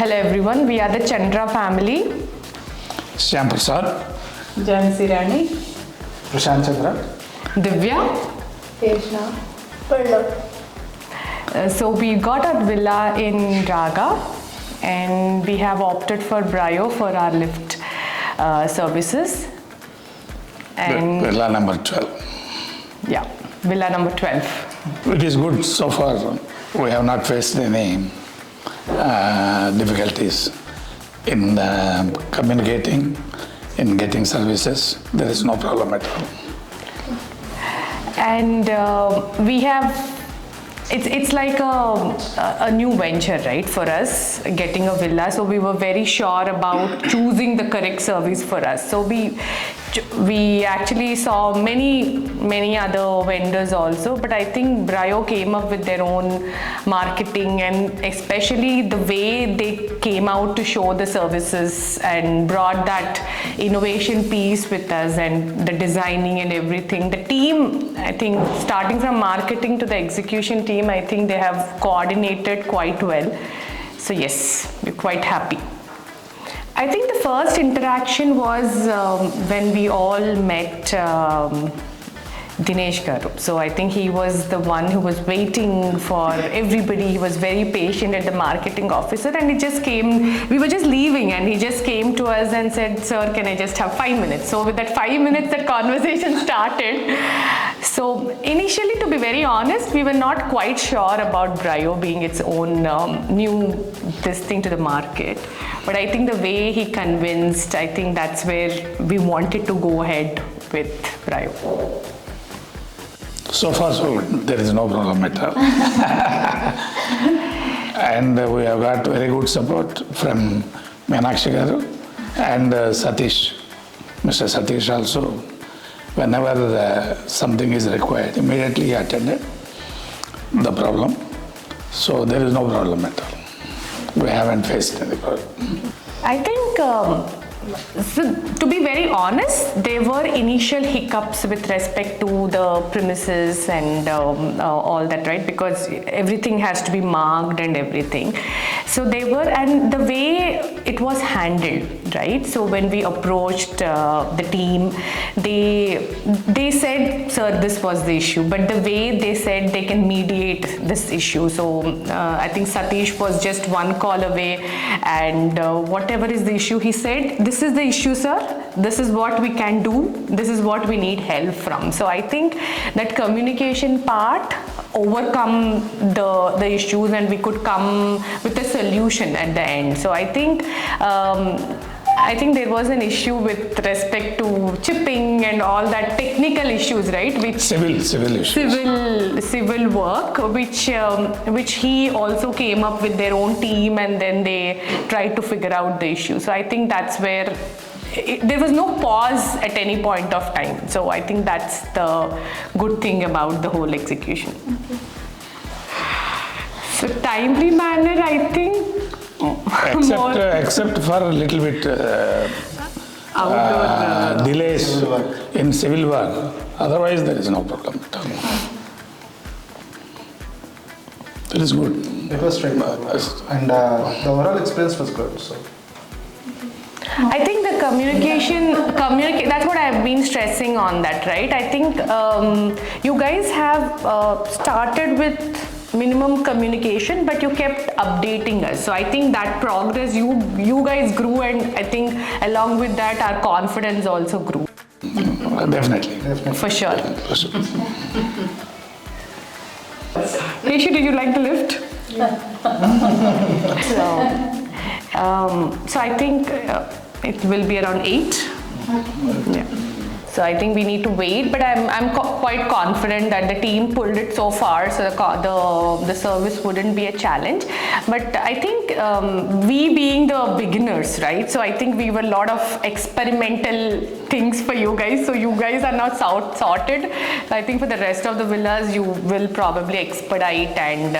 Hello everyone, we are the Chandra family. 𝗵 Prasad, Jhansi Rani, Prashant Chandra, Divya. So we got a villa in Raaga and we have opted for Brio for our lift services. And villa number 12. yeah, villa number 12. It is good so far. We have not faced any difficulties in communicating, in getting services. There is no problem at all. And we have, it's like a new venture, right, for us, getting a villa. So we were very sure about choosing the correct service for us. So we actually saw many other vendors also, but I think Brio came up with their own marketing, and especially the way they came out to show the services and brought that innovation piece with us and the designing and everything. The team, I think, starting from marketing to the execution team, I think they have coordinated quite well. So yes, we're quite happy. I think the first interaction was when we all met Dinesh Garu. So I think he was the one who was waiting for everybody. He was very patient at the marketing officer, and he just came, we were just leaving and he just came to us and said, "Sir, can I just have 5 minutes?" So with that 5 minutes, that conversation started. So initially, to be very honest, we were not quite sure about Brio being its own new this thing to the market. But I think the way he convinced, I think that's where we wanted to go ahead with Brio. So far, so good. There is no problem at all. And we have got very good support from Meenakshi Garu and Satish. Mr. Satish also, whenever something is required, immediately he attended the problem. So there is no problem at all. We haven't faced any problem. I think, so to be very honest, there were initial hiccups with respect to the premises and all that, right? Because everything has to be marked and everything. So they were, and the way it was handled, right? So when we approached the team, they said, "Sir, this was the issue," but the way they said they can mediate this issue. So I think Satish was just one call away, and whatever is the issue, he said, "This is the issue, sir. This is what we can do. This is what we need help from." So I think that communication part overcome the issues, and we could come with a solution at the end. So I think there was an issue with respect to chipping and all that technical issues, right? Which Civil issues. Civil work, which he also came up with their own team, and then they tried to figure out the issue. So I think that's where there was no pause at any point of time. So I think that's the good thing about the whole execution. Okay. So timely manner, I think. Except for a little bit delays in civil work. Otherwise, there is no problem at all. It is good. It was straightforward, and the overall experience was good. So. I think the communication, that's what I've been stressing on that, right? I think you guys have started with minimum communication, but you kept updating us. So I think that progress, you guys grew, and I think along with that, our confidence also grew. Definitely. For sure. Rishi, did you like the lift? So I think it will be around 8. Yeah. So I think we need to wait, but I'm quite confident that the team pulled it so far, so the service wouldn't be a challenge. But I think we being the beginners, right? So I think we were a lot of experimental things for you guys. So you guys are now sorted. So I think for the rest of the villas, you will probably expedite, and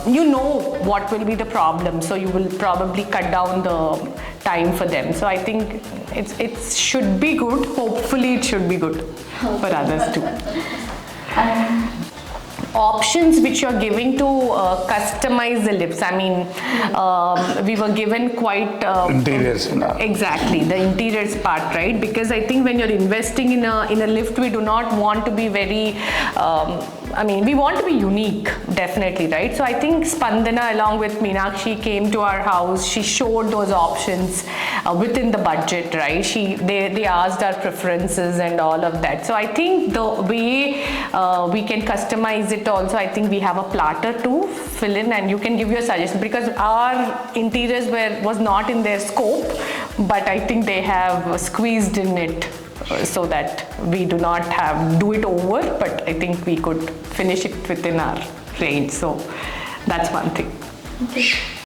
you know what will be the problem. So you will probably cut down the time for them. So I think it should be good. Hopefully it should be good for others too. options which you're giving to customize the lifts. I mean, we were given quite Interiors, exactly the interiors part, right? Because I think when you're investing in a lift, we do not want to be very. I mean, we want to be unique, definitely, right? So I think Spandana, along with Meenakshi, came to our house. She showed those options within the budget, right? They asked our preferences and all of that. So I think the way we can customize it also, I think we have a platter to fill in, and you can give your suggestion, because our interiors was not in their scope, but I think they have squeezed in it so that we do not do it over, but I think we could finish it within our range. So that's one thing. Okay.